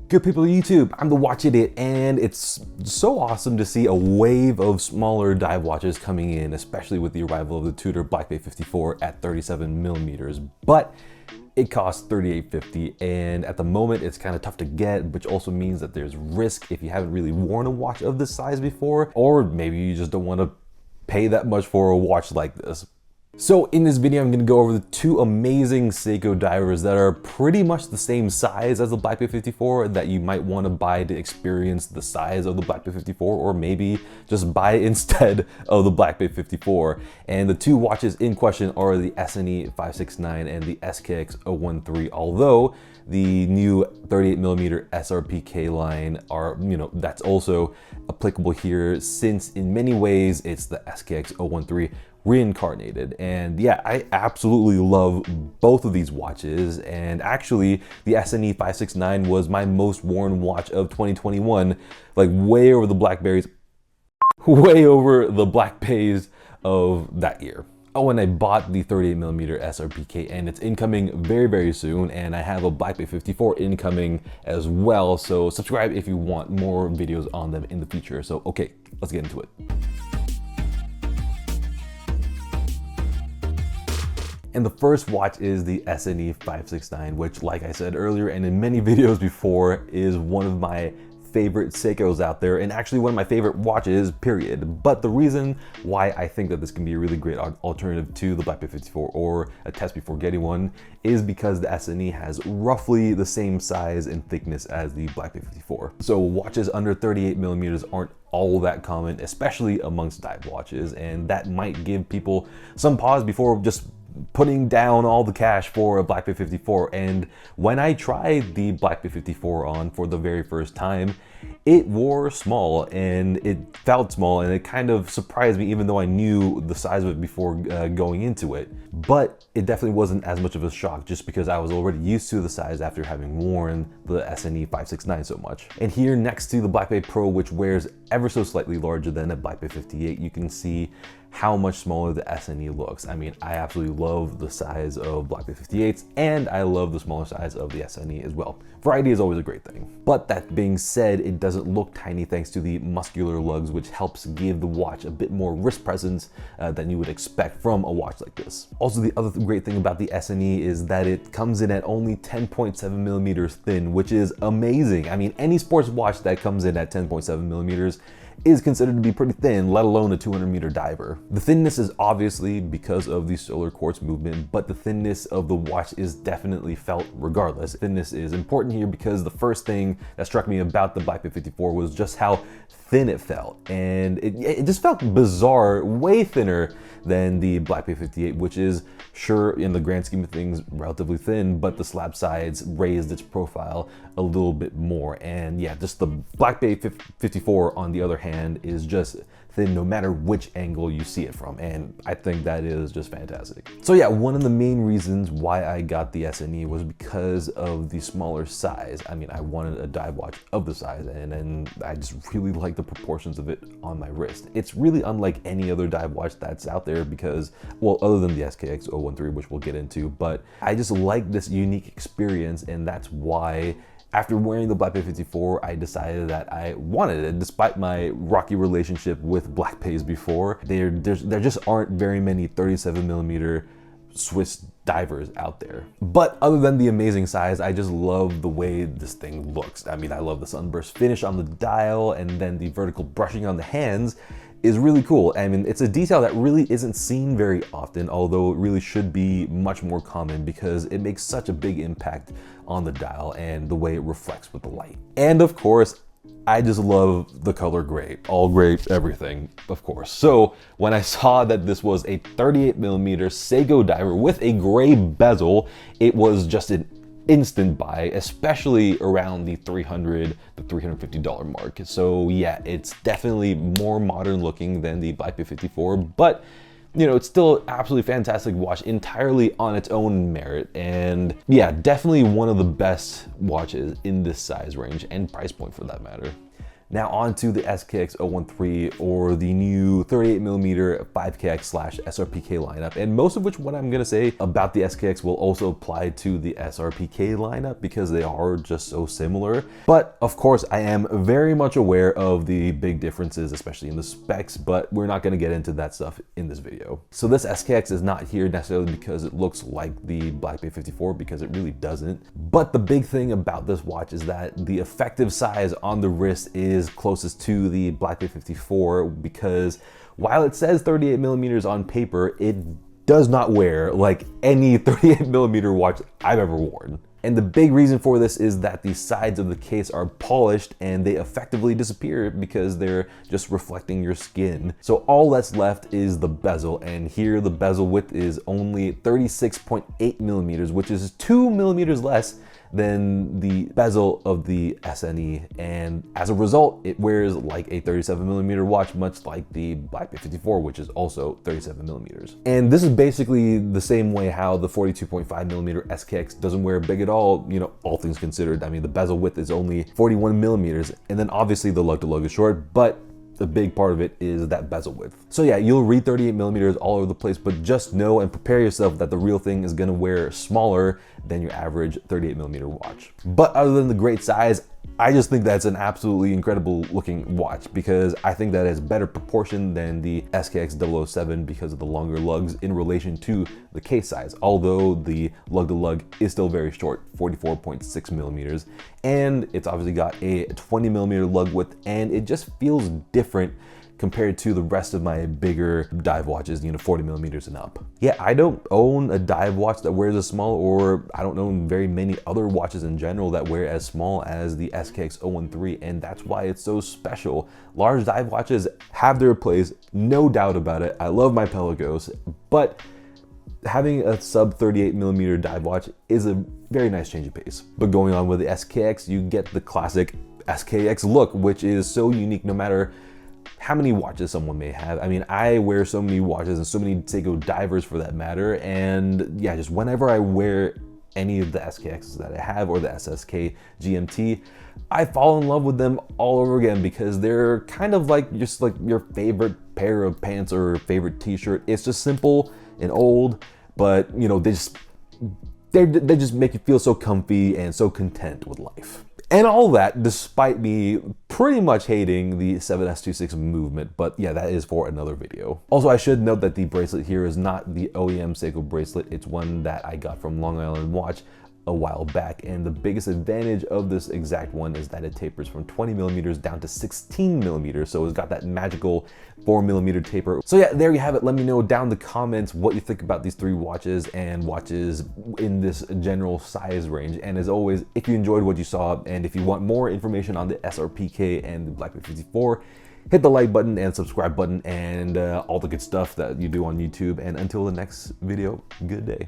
Good people of YouTube, I'm the Watch Idiot, and it's so awesome to see a wave of smaller dive watches coming in, especially with the arrival of the Tudor Black Bay 54 at 37 millimeters. But it costs $38.50, and at the moment it's kind of tough to get, which also means that there's risk if you haven't really worn a watch of this size before, or maybe you just don't want to pay that much for a watch like this. So in this video, I'm going to go over the two amazing Seiko divers that are pretty much the same size as the Black Bay 54 that you might want to buy to experience the size of the Black Bay 54, or maybe just buy it instead of the Black Bay 54. And the two watches in question are the SNE569 and the SKX013, although the new 38mm SRPK line are, that's also applicable here, since in many ways it's the SKX013 reincarnated. And yeah, I absolutely love both of these watches, and actually the SNE569 was my most worn watch of 2021, like way over the Blackberries, way over the Black Bays of that year. Oh, and I bought the 38mm SRPK, and it's incoming very, very soon, and I have a Black Bay 54 incoming as well, so subscribe if you want more videos on them in the future. So okay, let's get into it. And the first watch is the SNE569, which, like I said earlier and in many videos before, is one of my favorite Seikos out there, and actually one of my favorite watches, period. But the reason why I think that this can be a really great alternative to the Black Bay 54, or a test before getting one, is because the SNE has roughly the same size and thickness as the Black Bay 54. So watches under 38mm aren't all that common, especially amongst dive watches, and that might give people some pause before just putting down all the cash for a Black Bay 54. And when I tried the Black Bay 54 on for the very first time, it wore small, and it felt small, and it kind of surprised me, even though I knew the size of it before going into it. But it definitely wasn't as much of a shock, just because I was already used to the size after having worn the SNE569 so much. And here next to the Black Bay Pro, which wears ever so slightly larger than a Black Bay 58, you can see how much smaller the SNE looks. I mean, I absolutely love the size of Black Bay 58s, and I love the smaller size of the SNE as well. Variety is always a great thing. But that being said, it doesn't look tiny thanks to the muscular lugs, which helps give the watch a bit more wrist presence than you would expect from a watch like this. Also, the other great thing about the SNE is that it comes in at only 10.7mm thin, which is amazing. I mean, any sports watch that comes in at 10.7mm is considered to be pretty thin, let alone a 200-meter diver. The thinness is obviously because of the solar quartz movement, but the thinness of the watch is definitely felt regardless. Thinness is important here because the first thing that struck me about the Black Bay 54 was just how thin it felt, and it just felt bizarre, way thinner than the Black Bay 58, which is, sure, in the grand scheme of things, relatively thin, but the slab sides raised its profile a little bit more. And yeah, just the Black Bay 54, on the other hand, is just thin no matter which angle you see it from, and I think that is just fantastic. So yeah, one of the main reasons why I got the SNE was because of the smaller size. I mean, I wanted a dive watch of the size, and I just really like the proportions of it on my wrist. It's really unlike any other dive watch that's out there because, well, other than the SKX013, which we'll get into, but I just like this unique experience, and that's why after wearing the Black Bay 54, I decided that I wanted it. Despite my rocky relationship with Black Bays before, there just aren't very many 37mm Swiss divers out there. But other than the amazing size, I just love the way this thing looks. I mean, I love the sunburst finish on the dial, and then the vertical brushing on the hands is really cool. I mean, it's a detail that really isn't seen very often, although it really should be much more common because it makes such a big impact on the dial and the way it reflects with the light. And of course, I just love the color gray, all gray, everything, of course. So when I saw that this was a 38mm Seiko diver with a gray bezel, it was just an instant buy, especially around the $300 to $350 mark. So yeah, it's definitely more modern looking than the Black Bay 54, but it's still absolutely fantastic watch entirely on its own merit. And yeah, definitely one of the best watches in this size range and price point for that matter. Now on to the SKX013 or the new 38mm 5KX/SRPK lineup, and most of which what I'm gonna say about the SKX will also apply to the SRPK lineup because they are just so similar. But of course I am very much aware of the big differences, especially in the specs, but we're not gonna get into that stuff in this video. So this SKX is not here necessarily because it looks like the Black Bay 54, because it really doesn't. But the big thing about this watch is that the effective size on the wrist is closest to the Black Bay 54, because while it says 38mm on paper, it does not wear like any 38mm watch I've ever worn. And the big reason for this is that the sides of the case are polished and they effectively disappear because they're just reflecting your skin. So all that's left is the bezel, and here the bezel width is only 36.8mm, which is 2mm less than the bezel of the SNE, and as a result it wears like a 37mm watch, much like the Black Bay 54, which is also 37mm. And this is basically the same way how the 42.5mm SKX doesn't wear big at all, you know, all things considered. I mean, the bezel width is only 41mm, and then obviously the lug to lug is short, but the big part of it is that bezel width. So yeah, you'll read 38mm all over the place, but just know and prepare yourself that the real thing is gonna wear smaller than your average 38mm watch. But other than the great size, I just think that's an absolutely incredible looking watch, because I think that it's better proportion than the SKX007 because of the longer lugs in relation to the case size, although the lug to lug is still very short, 44.6mm, and it's obviously got a 20mm lug width, and it just feels different compared to the rest of my bigger dive watches, you know, 40mm and up. Yeah, I don't own a dive watch that wears as small, or I don't own very many other watches in general that wear as small as the SKX013, and that's why it's so special. Large dive watches have their place, no doubt about it. I love my Pelagos, but having a sub 38mm dive watch is a very nice change of pace. But going on with the SKX, you get the classic SKX look, which is so unique no matter how many watches someone may have. I mean, I wear so many watches and so many Seiko divers for that matter, and yeah, just whenever I wear any of the SKXs that I have or the SSK GMT, I fall in love with them all over again, because they're kind of like just like your favorite pair of pants or favorite t-shirt. It's just simple and old, but you know, they just make you feel so comfy and so content with life. And all that despite me pretty much hating the 7S26 movement, but yeah, that is for another video. Also, I should note that the bracelet here is not the OEM Seiko bracelet. It's one that I got from Long Island Watch a while back, and the biggest advantage of this exact one is that it tapers from 20mm down to 16mm, so it's got that magical 4mm taper. So yeah, there you have it. Let me know down in the comments what you think about these three watches and watches in this general size range. And as always, if you enjoyed what you saw and if you want more information on the SRPK and the Black Bay 54, hit the like button and subscribe button and all the good stuff that you do on YouTube. And until the next video, good day.